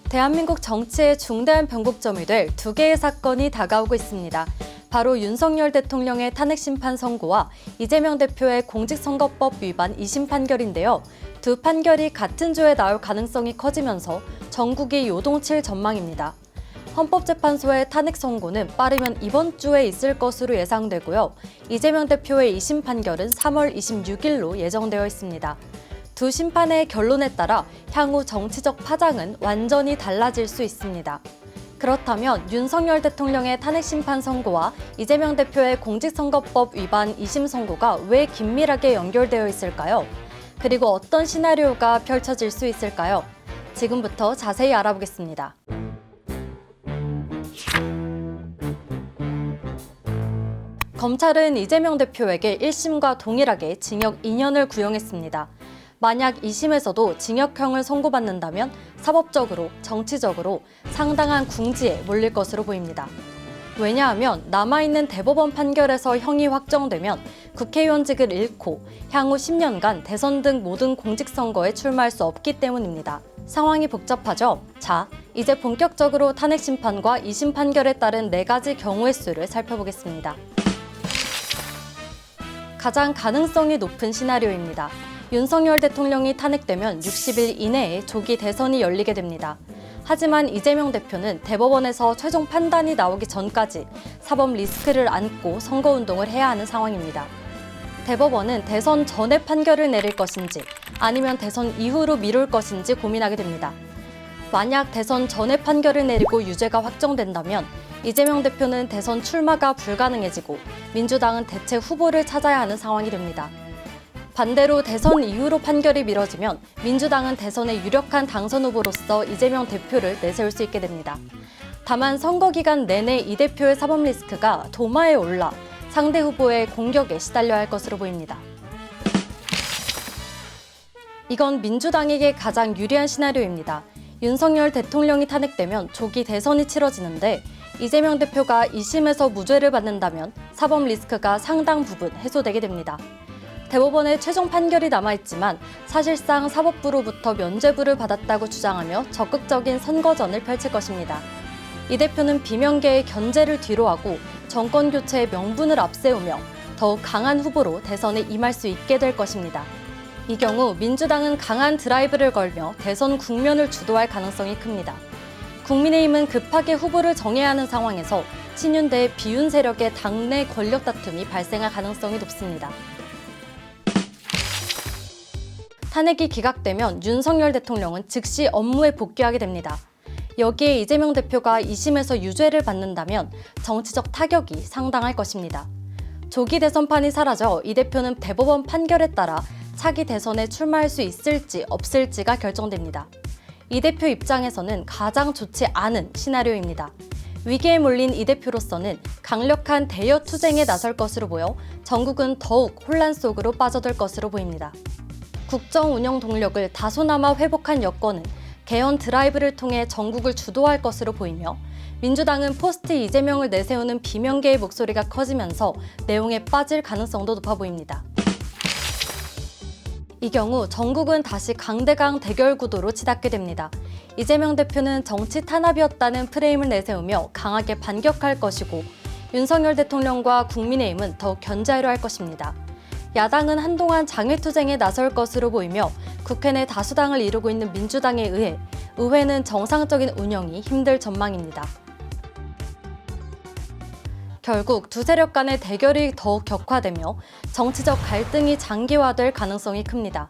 대한민국 정치의 중대한 변곡점이 될 두 개의 사건이 다가오고 있습니다. 바로 윤석열 대통령의 탄핵심판 선고와 이재명 대표의 공직선거법 위반 2심 판결인데요. 두 판결이 같은 주에 나올 가능성이 커지면서 전국이 요동칠 전망입니다. 헌법재판소의 탄핵 선고는 빠르면 이번 주에 있을 것으로 예상되고요. 이재명 대표의 2심 판결은 3월 26일로 예정되어 있습니다. 두 심판의 결론에 따라 향후 정치적 파장은 완전히 달라질 수 있습니다. 그렇다면 윤석열 대통령의 탄핵심판 선고와 이재명 대표의 공직선거법 위반 2심 선고가 왜 긴밀하게 연결되어 있을까요? 그리고 어떤 시나리오가 펼쳐질 수 있을까요? 지금부터 자세히 알아보겠습니다. 검찰은 이재명 대표에게 1심과 동일하게 징역 2년을 구형했습니다. 만약 2심에서도 징역형을 선고받는다면 사법적으로, 정치적으로 상당한 궁지에 몰릴 것으로 보입니다. 왜냐하면 남아있는 대법원 판결에서 형이 확정되면 국회의원직을 잃고 향후 10년간 대선 등 모든 공직선거에 출마할 수 없기 때문입니다. 상황이 복잡하죠? 자, 이제 본격적으로 탄핵심판과 2심 판결에 따른 4가지 경우의 수를 살펴보겠습니다. 가장 가능성이 높은 시나리오입니다. 윤석열 대통령이 탄핵되면 60일 이내에 조기 대선이 열리게 됩니다. 하지만 이재명 대표는 대법원에서 최종 판단이 나오기 전까지 사법 리스크를 안고 선거운동을 해야 하는 상황입니다. 대법원은 대선 전에 판결을 내릴 것인지 아니면 대선 이후로 미룰 것인지 고민하게 됩니다. 만약 대선 전에 판결을 내리고 유죄가 확정된다면 이재명 대표는 대선 출마가 불가능해지고 민주당은 대체 후보를 찾아야 하는 상황이 됩니다. 반대로 대선 이후로 판결이 미뤄지면 민주당은 대선의 유력한 당선 후보로서 이재명 대표를 내세울 수 있게 됩니다. 다만 선거 기간 내내 이 대표의 사법 리스크가 도마에 올라 상대 후보의 공격에 시달려야 할 것으로 보입니다. 이건 민주당에게 가장 유리한 시나리오입니다. 윤석열 대통령이 탄핵되면 조기 대선이 치러지는데 이재명 대표가 2심에서 무죄를 받는다면 사법 리스크가 상당 부분 해소되게 됩니다. 대법원의 최종 판결이 남아있지만 사실상 사법부로부터 면죄부를 받았다고 주장하며 적극적인 선거전을 펼칠 것입니다. 이 대표는 비명계의 견제를 뒤로하고 정권 교체의 명분을 앞세우며 더욱 강한 후보로 대선에 임할 수 있게 될 것입니다. 이 경우 민주당은 강한 드라이브를 걸며 대선 국면을 주도할 가능성이 큽니다. 국민의힘은 급하게 후보를 정해야 하는 상황에서 친윤 대 비윤 세력의 당내 권력 다툼이 발생할 가능성이 높습니다. 탄핵이 기각되면 윤석열 대통령은 즉시 업무에 복귀하게 됩니다. 여기에 이재명 대표가 2심에서 유죄를 받는다면 정치적 타격이 상당할 것입니다. 조기 대선판이 사라져 이 대표는 대법원 판결에 따라 차기 대선에 출마할 수 있을지 없을지가 결정됩니다. 이 대표 입장에서는 가장 좋지 않은 시나리오입니다. 위기에 몰린 이 대표로서는 강력한 대여 투쟁에 나설 것으로 보여 전국은 더욱 혼란 속으로 빠져들 것으로 보입니다. 국정 운영 동력을 다소나마 회복한 여권은 개헌 드라이브를 통해 전국을 주도할 것으로 보이며 민주당은 포스트 이재명을 내세우는 비명계의 목소리가 커지면서 내용에 빠질 가능성도 높아 보입니다. 이 경우 전국은 다시 강대강 대결 구도로 치닫게 됩니다. 이재명 대표는 정치 탄압이었다는 프레임을 내세우며 강하게 반격할 것이고 윤석열 대통령과 국민의힘은 더욱 견제하려 할 것입니다. 야당은 한동안 장외투쟁에 나설 것으로 보이며 국회 내 다수당을 이루고 있는 민주당에 의해 의회는 정상적인 운영이 힘들 전망입니다. 결국 두 세력 간의 대결이 더욱 격화되며 정치적 갈등이 장기화될 가능성이 큽니다.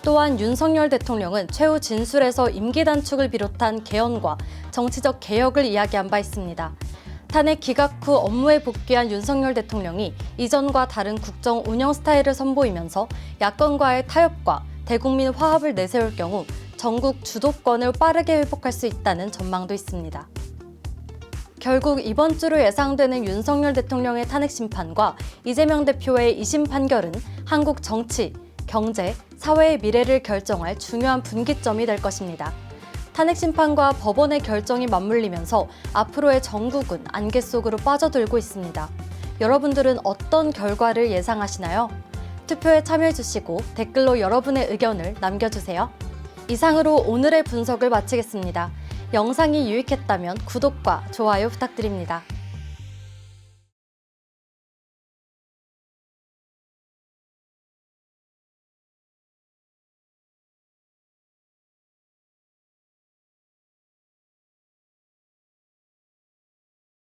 또한 윤석열 대통령은 최후 진술에서 임기 단축을 비롯한 개헌과 정치적 개혁을 이야기한 바 있습니다. 탄핵 기각 후 업무에 복귀한 윤석열 대통령이 이전과 다른 국정 운영 스타일을 선보이면서 야권과의 타협과 대국민 화합을 내세울 경우 전국 주도권을 빠르게 회복할 수 있다는 전망도 있습니다. 결국 이번 주로 예상되는 윤석열 대통령의 탄핵 심판과 이재명 대표의 2심 판결은 한국 정치, 경제, 사회의 미래를 결정할 중요한 분기점이 될 것입니다. 탄핵 심판과 법원의 결정이 맞물리면서 앞으로의 전국은 안개 속으로 빠져들고 있습니다. 여러분들은 어떤 결과를 예상하시나요? 투표에 참여해주시고 댓글로 여러분의 의견을 남겨주세요. 이상으로 오늘의 분석을 마치겠습니다. 영상이 유익했다면 구독과 좋아요 부탁드립니다.